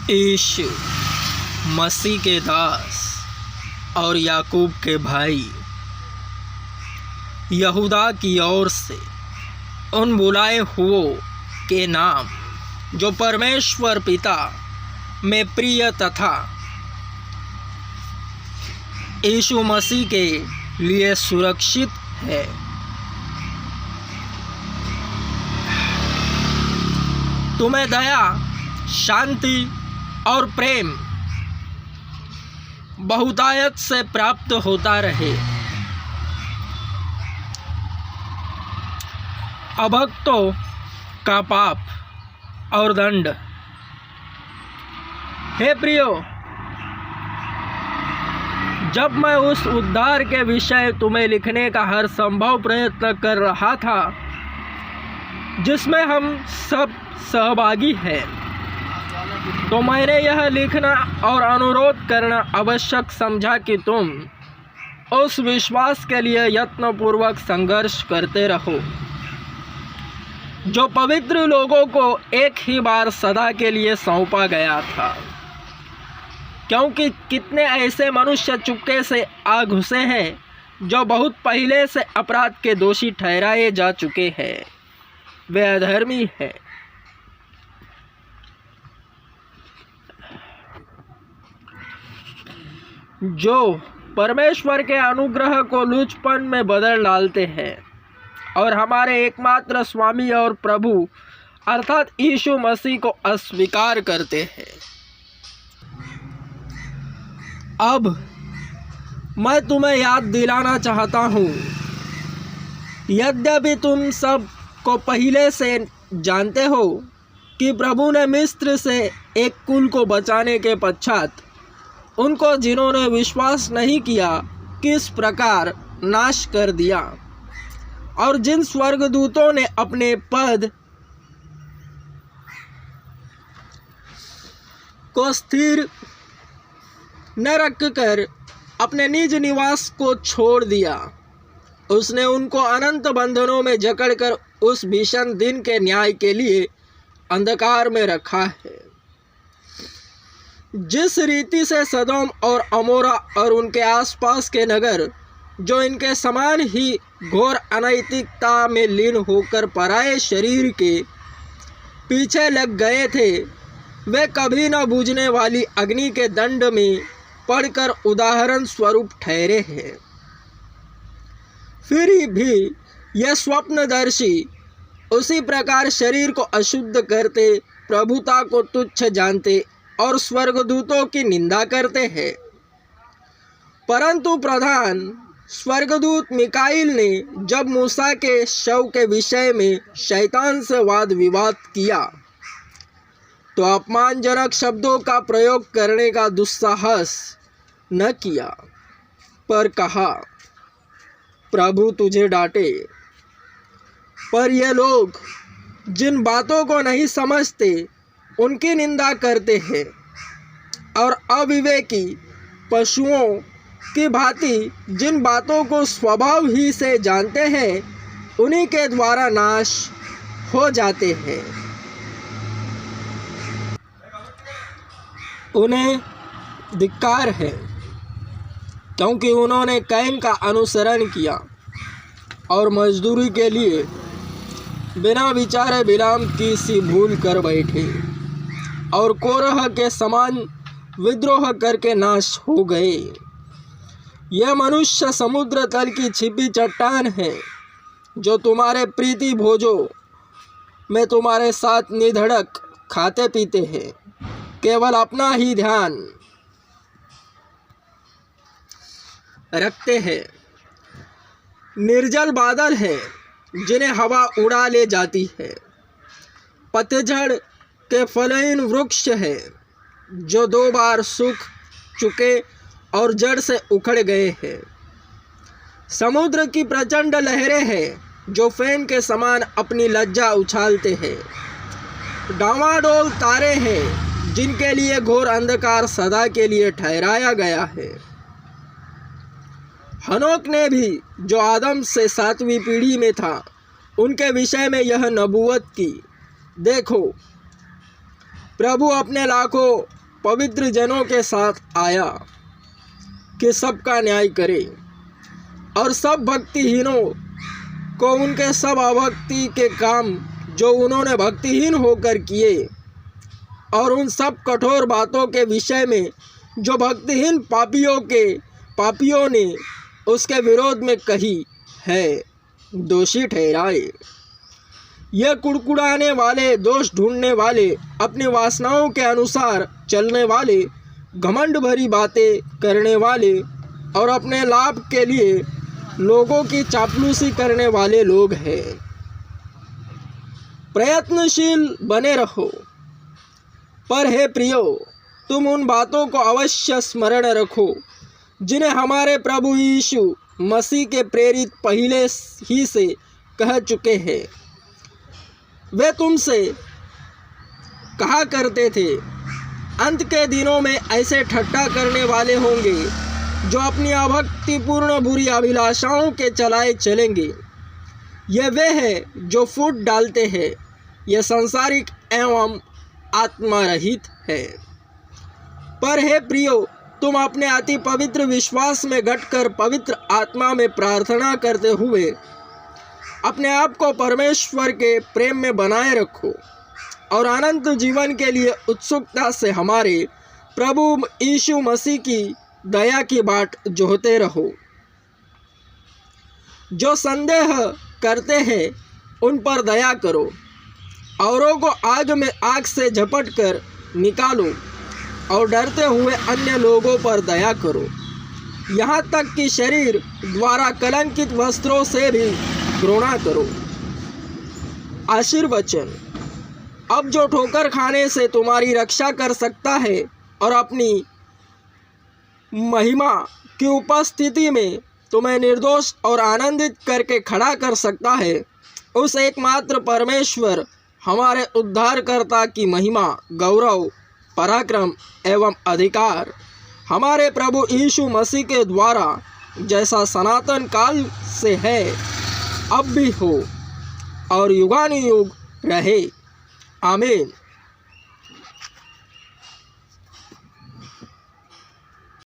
यीशु मसीह के दास और याकूब के भाई यहूदा की ओर से उन बुलाए हुओं के नाम जो परमेश्वर पिता में प्रिय तथा यीशु मसीह के लिए सुरक्षित है। तुम्हें दया, शांति और प्रेम बहुतायत से प्राप्त होता रहे। अभक्तों का पाप और दंड। हे प्रियो, जब मैं उस उद्धार के विषय तुम्हें लिखने का हर संभव प्रयत्न कर रहा था जिसमें हम सब सहभागी हैं, तो मैंने यह लिखना और अनुरोध करना आवश्यक समझा कि तुम उस विश्वास के लिए यत्नपूर्वक संघर्ष करते रहो जो पवित्र लोगों को एक ही बार सदा के लिए सौंपा गया था, क्योंकि कितने ऐसे मनुष्य चुपके से आ घुसे हैं जो बहुत पहले से अपराध के दोषी ठहराए जा चुके हैं। वे अधर्मी हैं। जो परमेश्वर के अनुग्रह को लुचपन में बदल डालते हैं और हमारे एकमात्र स्वामी और प्रभु अर्थात यीशु मसीह को अस्वीकार करते हैं। अब मैं तुम्हें याद दिलाना चाहता हूँ, यद्यपि तुम सब को पहले से जानते हो कि प्रभु ने मिस्र से एक कुल को बचाने के पश्चात उनको जिन्होंने विश्वास नहीं किया किस प्रकार नाश कर दिया, और जिन स्वर्गदूतों ने अपने पद को स्थिर न रखकर अपने निज निवास को छोड़ दिया, उसने उनको अनंत बंधनों में जकड़कर उस भीषण दिन के न्याय के लिए अंधकार में रखा है। जिस रीति से सदोम और अमोरा और उनके आसपास के नगर जो इनके समान ही घोर अनैतिकता में लीन होकर पराये शरीर के पीछे लग गए थे, वे कभी न बुझने वाली अग्नि के दंड में पड़कर उदाहरण स्वरूप ठहरे हैं। फिर भी यह स्वप्नदर्शी उसी प्रकार शरीर को अशुद्ध करते, प्रभुता को तुच्छ जानते और स्वर्गदूतों की निंदा करते हैं। परंतु प्रधान स्वर्गदूत मिकाईल ने जब मूसा के शव के विषय में शैतान से वाद विवाद किया तो अपमानजनक शब्दों का प्रयोग करने का दुस्साहस न किया, पर कहा, प्रभु तुझे डांटे। पर ये लोग जिन बातों को नहीं समझते उनकी निंदा करते हैं और अविवेकी पशुओं की भांति जिन बातों को स्वभाव ही से जानते हैं उन्हीं के द्वारा नाश हो जाते हैं। उन्हें धिक्कार है, क्योंकि उन्होंने कैन का अनुसरण किया और मजदूरी के लिए बिना विचारे बिलाम की सी भूल कर बैठे और कोरह के समान विद्रोह करके नाश हो गए। यह मनुष्य समुद्र तल की छिपी चट्टान है जो तुम्हारे प्रीति भोजों में तुम्हारे साथ निधड़क खाते पीते हैं, केवल अपना ही ध्यान रखते हैं। निर्जल बादल है जिन्हें हवा उड़ा ले जाती है, पतझड़ के फलहीन वृक्ष है जो 2 बार सूख चुके और जड़ से उखड़ गए हैं। समुद्र की प्रचंड लहरें हैं जो फेन के समान अपनी लज्जा उछालते हैं। डावाडोल तारे हैं जिनके लिए घोर अंधकार सदा के लिए ठहराया गया है। हनोक ने भी, जो आदम से 7वीं पीढ़ी में था, उनके विषय में यह नबूवत की, देखो प्रभु अपने लाखों पवित्र जनों के साथ आया कि सबका न्याय करे और सब भक्तिहीनों को उनके सब अभक्ति के काम जो उन्होंने भक्तिहीन होकर किए और उन सब कठोर बातों के विषय में जो भक्तिहीन पापियों ने उसके विरोध में कही है, दोषी ठहराए। यह कुड़कुड़ाने वाले, दोष ढूंढने वाले, अपनी वासनाओं के अनुसार चलने वाले, घमंड भरी बातें करने वाले और अपने लाभ के लिए लोगों की चापलूसी करने वाले लोग हैं। प्रयत्नशील बने रहो, पर हे प्रियो, तुम उन बातों को अवश्य स्मरण रखो जिन्हें हमारे प्रभु यीशु मसीह के प्रेरित पहले ही से कह चुके हैं। वे तुमसे कहा करते थे, अंत के दिनों में ऐसे ठट्ठा करने वाले होंगे जो अपनी अभक्तिपूर्ण बुरी अभिलाषाओं के चलाए चलेंगे। ये वे हैं जो फूट डालते हैं, ये सांसारिक एवं आत्मा रहित है। पर हे प्रियो, तुम अपने अति पवित्र विश्वास में घटकर पवित्र आत्मा में प्रार्थना करते हुए अपने आप को परमेश्वर के प्रेम में बनाए रखो और अनंत जीवन के लिए उत्सुकता से हमारे प्रभु यीशु मसीह की दया की बाट जोहते रहो। जो संदेह करते हैं उन पर दया करो, औरों को आग से झपट कर निकालो और डरते हुए अन्य लोगों पर दया करो, यहाँ तक कि शरीर द्वारा कलंकित वस्त्रों से भी घृणा करो। आशीर्वचन। अब जो ठोकर खाने से तुम्हारी रक्षा कर सकता है और अपनी महिमा की उपस्थिति में तुम्हें निर्दोष और आनंदित करके खड़ा कर सकता है, उस एकमात्र परमेश्वर हमारे उद्धारकर्ता की महिमा, गौरव, पराक्रम एवं अधिकार हमारे प्रभु यीशु मसीह के द्वारा जैसा सनातन काल से है, अब भी हो और युगानुयुग रहे। आमीन।